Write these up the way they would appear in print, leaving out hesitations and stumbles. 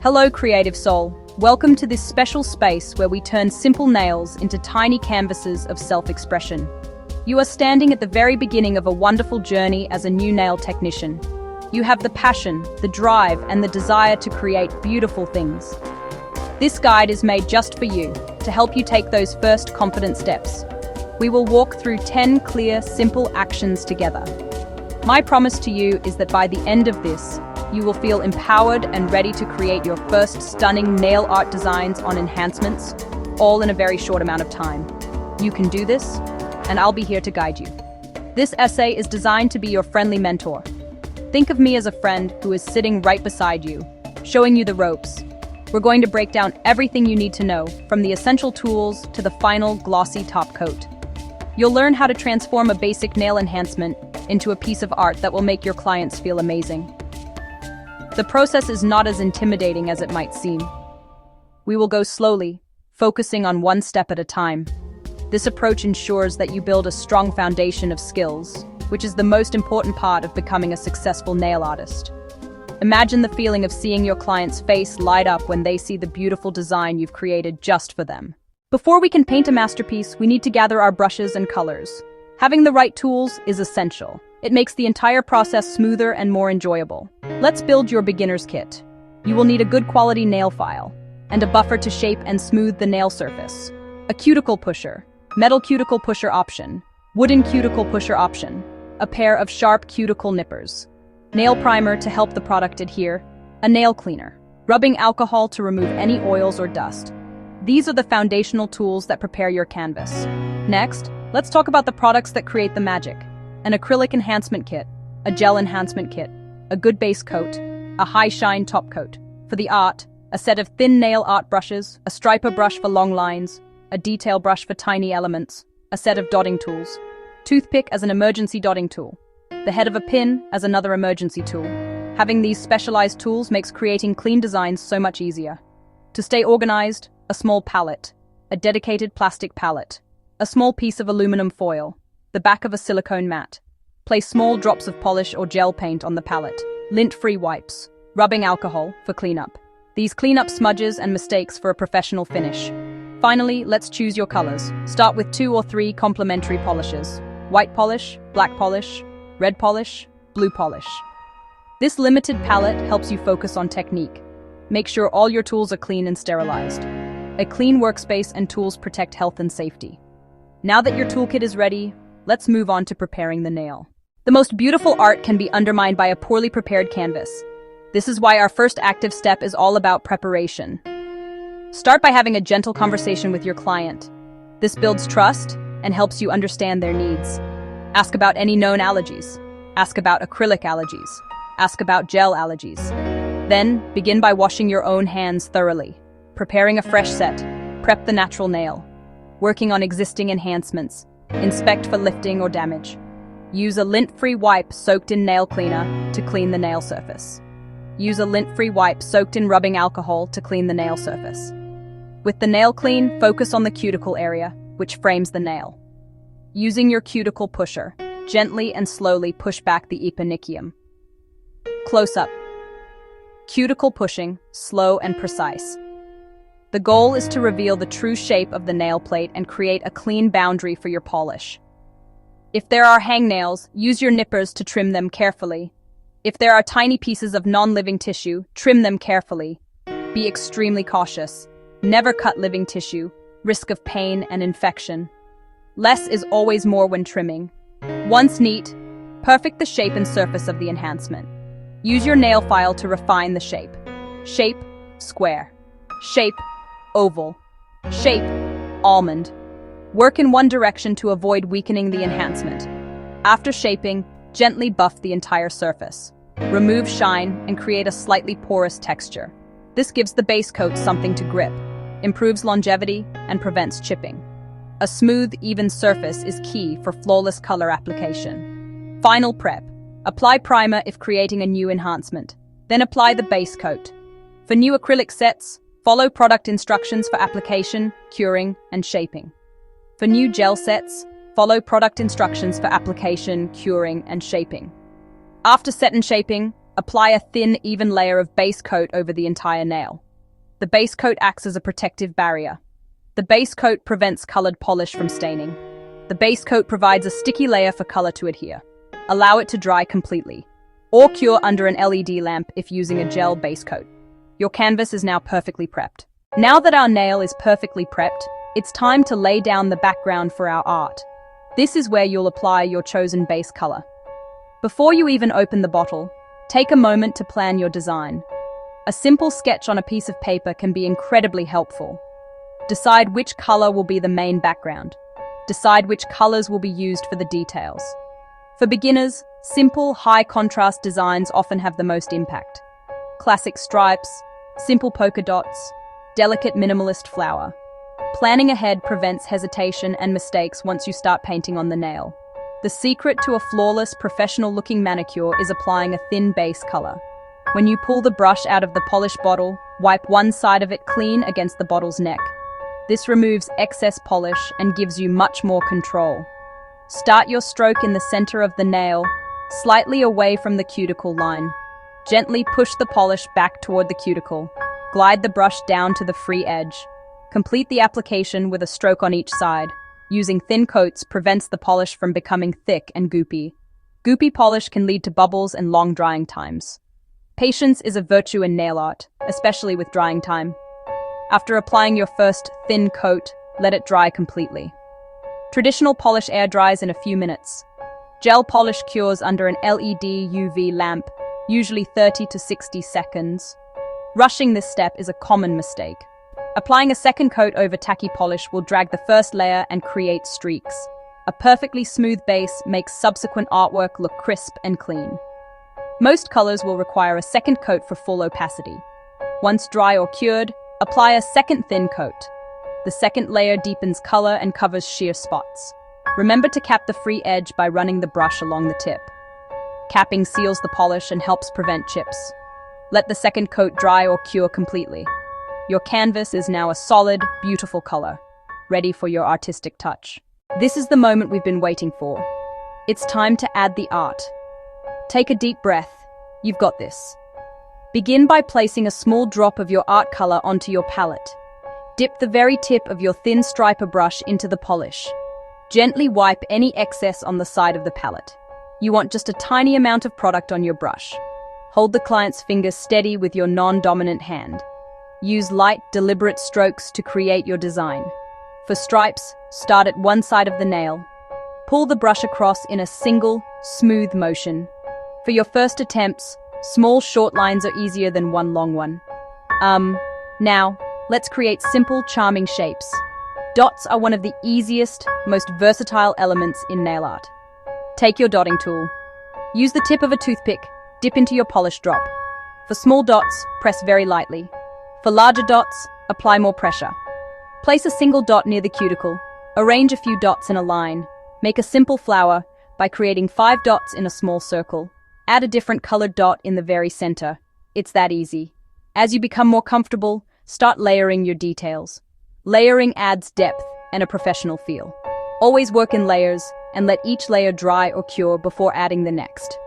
Hello, creative soul. Welcome to this special space where we turn simple nails into tiny canvases of self-expression. You are standing at the very beginning of a wonderful journey as a new nail technician. You have the passion, the drive, and the desire to create beautiful things. This guide is made just for you, to help you take those first confident steps. We will walk through 10 clear, simple actions together. My promise to you is that by the end of this, you will feel empowered and ready to create your first stunning nail art designs on enhancements, all in a very short amount of time. You can do this, and I'll be here to guide you. This essay is designed to be your friendly mentor. Think of me as a friend who is sitting right beside you, showing you the ropes. We're going to break down everything you need to know, from the essential tools to the final glossy top coat. You'll learn how to transform a basic nail enhancement into a piece of art that will make your clients feel amazing. The process is not as intimidating as it might seem. We will go slowly, focusing on one step at a time. This approach ensures that you build a strong foundation of skills, which is the most important part of becoming a successful nail artist. Imagine the feeling of seeing your client's face light up when they see the beautiful design you've created just for them. Before we can paint a masterpiece, we need to gather our brushes and colors. Having the right tools is essential. It makes the entire process smoother and more enjoyable. Let's build your beginner's kit. You will need a good quality nail file, and a buffer to shape and smooth the nail surface. A cuticle pusher, metal cuticle pusher option, wooden cuticle pusher option, a pair of sharp cuticle nippers, nail primer to help the product adhere, a nail cleaner, rubbing alcohol to remove any oils or dust. These are the foundational tools that prepare your canvas. Next, let's talk about the products that create the magic. An acrylic enhancement kit, a gel enhancement kit, a good base coat, a high shine top coat. For the art, a set of thin nail art brushes, a striper brush for long lines, a detail brush for tiny elements, a set of dotting tools, toothpick as an emergency dotting tool, the head of a pin as another emergency tool. Having these specialized tools makes creating clean designs so much easier. To stay organized, a small palette, a dedicated plastic palette, a small piece of aluminum foil, the back of a silicone mat. Place small drops of polish or gel paint on the palette. Lint-free wipes, rubbing alcohol for cleanup. These clean up smudges and mistakes for a professional finish. Finally, let's choose your colors. Start with 2 or 3 complementary polishes. White polish, black polish, red polish, blue polish. This limited palette helps you focus on technique. Make sure all your tools are clean and sterilized. A clean workspace and tools protect health and safety. Now that your toolkit is ready, let's move on to preparing the nail. The most beautiful art can be undermined by a poorly prepared canvas. This is why our first active step is all about preparation. Start by having a gentle conversation with your client. This builds trust and helps you understand their needs. Ask about any known allergies. Ask about acrylic allergies. Ask about gel allergies. Then, begin by washing your own hands thoroughly. Preparing a fresh set. Prep the natural nail. Working on existing enhancements. Inspect for lifting or damage. Use a lint-free wipe soaked in nail cleaner to clean the nail surface. Use a lint-free wipe soaked in rubbing alcohol to clean the nail surface. With the nail clean, focus on the cuticle area, which frames the nail. Using your cuticle pusher, gently and slowly push back the eponychium. Close up. Cuticle pushing, slow and precise. The goal is to reveal the true shape of the nail plate and create a clean boundary for your polish. If there are hangnails, use your nippers to trim them carefully. If there are tiny pieces of non-living tissue, trim them carefully. Be extremely cautious. Never cut living tissue, risk of pain and infection. Less is always more when trimming. Once neat, perfect the shape and surface of the enhancement. Use your nail file to refine the shape. Shape, square. Shape, oval. Shape, almond. Work in one direction to avoid weakening the enhancement. After shaping, gently buff the entire surface. Remove shine and create a slightly porous texture. This gives the base coat something to grip, improves longevity, and prevents chipping. A smooth, even surface is key for flawless color application. Final prep. Apply primer if creating a new enhancement. Then apply the base coat. For new acrylic sets, follow product instructions for application, curing, and shaping. For new gel sets, follow product instructions for application, curing, and shaping. After set and shaping, Apply a thin, even layer of base coat over the entire nail. The base coat acts as a protective barrier. The base coat prevents colored polish from staining. The base coat provides a sticky layer for color to adhere. Allow it to dry completely, or cure under an LED lamp if using a gel base coat. Your canvas is now perfectly prepped. Now that our nail is perfectly prepped, it's time to lay down the background for our art. This is where you'll apply your chosen base color. Before you even open the bottle, take a moment to plan your design. A simple sketch on a piece of paper can be incredibly helpful. Decide which color will be the main background. Decide which colors will be used for the details. For beginners, simple, high-contrast designs often have the most impact. Classic stripes, simple polka dots, delicate minimalist flower. Planning ahead prevents hesitation and mistakes once you start painting on the nail. The secret to a flawless, professional-looking manicure is applying a thin base color. When you pull the brush out of the polished bottle, wipe one side of it clean against the bottle's neck. This removes excess polish and gives you much more control. Start your stroke in the center of the nail, slightly away from the cuticle line. Gently push the polish back toward the cuticle. Glide the brush down to the free edge. Complete the application with a stroke on each side. Using thin coats prevents the polish from becoming thick and goopy. Goopy polish can lead to bubbles and long drying times. Patience is a virtue in nail art, especially with drying time. After applying your first thin coat, let it dry completely. Traditional polish air dries in a few minutes. Gel polish cures under an LED UV lamp, usually 30 to 60 seconds. Rushing this step is a common mistake. Applying a second coat over tacky polish will drag the first layer and create streaks. A perfectly smooth base makes subsequent artwork look crisp and clean. Most colors will require a second coat for full opacity. Once dry or cured, apply a second thin coat. The second layer deepens color and covers sheer spots. Remember to cap the free edge by running the brush along the tip. Capping seals the polish and helps prevent chips. Let the second coat dry or cure completely. Your canvas is now a solid, beautiful color, ready for your artistic touch. This is the moment we've been waiting for. It's time to add the art. Take a deep breath. You've got this. Begin by placing a small drop of your art color onto your palette. Dip the very tip of your thin striper brush into the polish. Gently wipe any excess on the side of the palette. You want just a tiny amount of product on your brush. Hold the client's fingers steady with your non-dominant hand. Use light, deliberate strokes to create your design. For stripes, start at one side of the nail. Pull the brush across in a single, smooth motion. For your first attempts, small, short lines are easier than one long one. Now, let's create simple, charming shapes. Dots are one of the easiest, most versatile elements in nail art. Take your dotting tool. Use the tip of a toothpick, dip into your polish drop. For small dots, press very lightly. For larger dots, apply more pressure. Place a single dot near the cuticle. Arrange a few dots in a line. Make a simple flower by creating 5 dots in a small circle. Add a different colored dot in the very center. It's that easy. As you become more comfortable, start layering your details. Layering adds depth and a professional feel. Always work in layers and let each layer dry or cure before adding the next.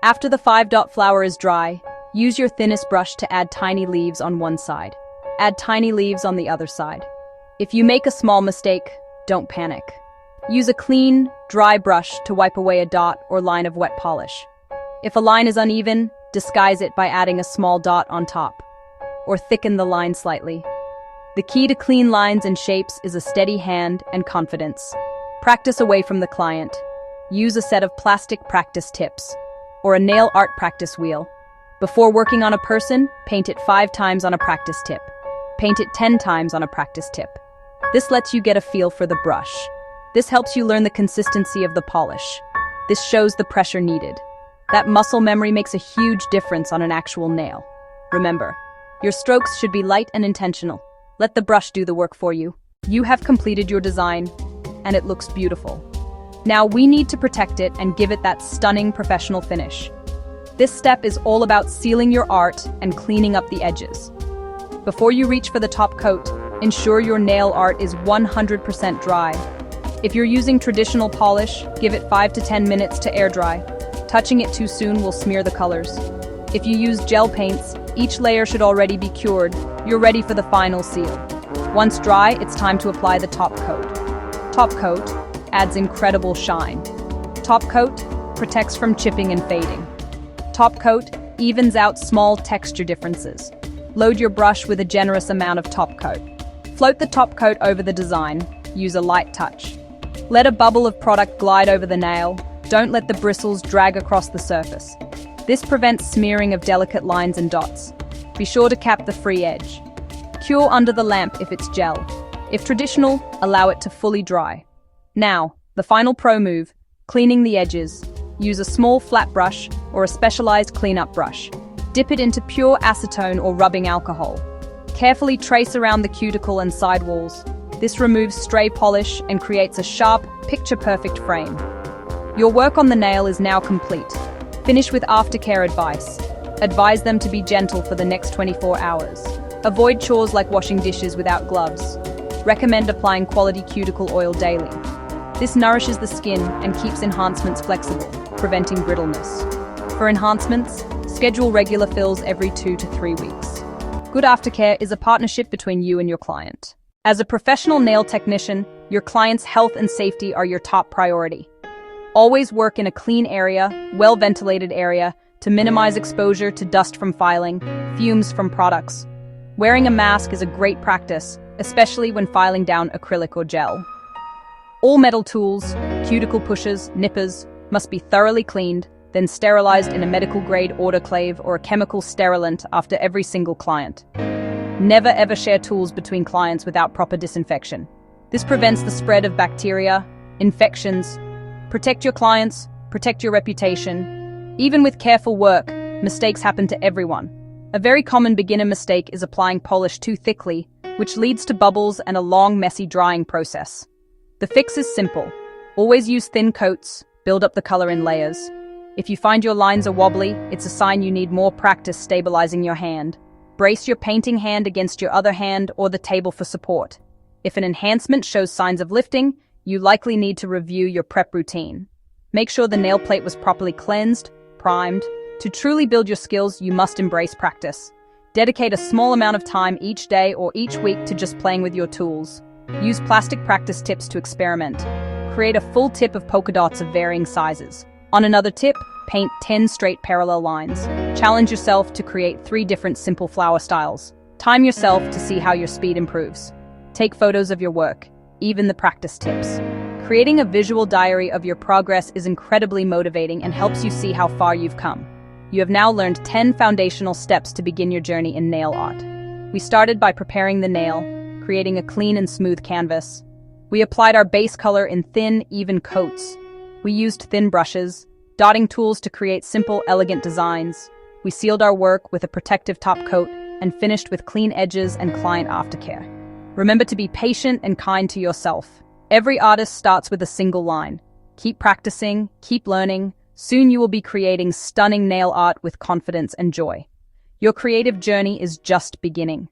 After the 5-dot flower is dry, use your thinnest brush to add tiny leaves on one side. Add tiny leaves on the other side. If you make a small mistake, don't panic. Use a clean, dry brush to wipe away a dot or line of wet polish. If a line is uneven, disguise it by adding a small dot on top, or thicken the line slightly. The key to clean lines and shapes is a steady hand and confidence. Practice away from the client. Use a set of plastic practice tips, or a nail art practice wheel. Before working on a person, paint it 5 times on a practice tip. Paint it 10 times on a practice tip. This lets you get a feel for the brush. This helps you learn the consistency of the polish. This shows the pressure needed. That muscle memory makes a huge difference on an actual nail. Remember, your strokes should be light and intentional. Let the brush do the work for you. You have completed your design, and it looks beautiful. Now we need to protect it and give it that stunning professional finish. This step is all about sealing your art and cleaning up the edges. Before you reach for the top coat, ensure your nail art is 100% dry. If you're using traditional polish, give it 5 to 10 minutes to air dry. Touching it too soon will smear the colors. If you use gel paints, each layer should already be cured. You're ready for the final seal. Once dry, it's time to apply the top coat. Top coat adds incredible shine. Top coat protects from chipping and fading. Top coat evens out small texture differences. Load your brush with a generous amount of top coat. Float the top coat over the design. Use a light touch. Let a bubble of product glide over the nail. Don't let the bristles drag across the surface. This prevents smearing of delicate lines and dots. Be sure to cap the free edge. Cure under the lamp if it's gel. If traditional, allow it to fully dry. Now, the final pro move, cleaning the edges. Use a small flat brush or a specialized cleanup brush. Dip it into pure acetone or rubbing alcohol. Carefully trace around the cuticle and sidewalls. This removes stray polish and creates a sharp, picture-perfect frame. Your work on the nail is now complete. Finish with aftercare advice. Advise them to be gentle for the next 24 hours. Avoid chores like washing dishes without gloves. Recommend applying quality cuticle oil daily. This nourishes the skin and keeps enhancements flexible, preventing brittleness. For enhancements, schedule regular fills every 2 to 3 weeks. Good aftercare is a partnership between you and your client. As a professional nail technician, your client's health and safety are your top priority. Always work in a clean area, well-ventilated area, to minimize exposure to dust from filing, fumes from products. Wearing a mask is a great practice, especially when filing down acrylic or gel. All metal tools, cuticle pushers, nippers, must be thoroughly cleaned, then sterilized in a medical-grade autoclave or a chemical sterilant after every single client. Never ever share tools between clients without proper disinfection. This prevents the spread of bacteria, infections. Protect your clients, protect your reputation. Even with careful work, mistakes happen to everyone. A very common beginner mistake is applying polish too thickly, which leads to bubbles and a long, messy drying process. The fix is simple. Always use thin coats, build up the color in layers. If you find your lines are wobbly, it's a sign you need more practice stabilizing your hand. Brace your painting hand against your other hand or the table for support. If an enhancement shows signs of lifting, you likely need to review your prep routine. Make sure the nail plate was properly cleansed, primed. To truly build your skills, you must embrace practice. Dedicate a small amount of time each day or each week to just playing with your tools. Use plastic practice tips to experiment. Create a full tip of polka dots of varying sizes. On another tip, paint 10 straight parallel lines. Challenge yourself to create 3 different simple flower styles. Time yourself to see how your speed improves. Take photos of your work, even the practice tips. Creating a visual diary of your progress is incredibly motivating and helps you see how far you've come. You have now learned 10 foundational steps to begin your journey in nail art. We started by preparing the nail, creating a clean and smooth canvas. We applied our base color in thin, even coats. We used thin brushes, dotting tools to create simple, elegant designs. We sealed our work with a protective top coat and finished with clean edges and client aftercare. Remember to be patient and kind to yourself. Every artist starts with a single line. Keep practicing, keep learning. Soon you will be creating stunning nail art with confidence and joy. Your creative journey is just beginning.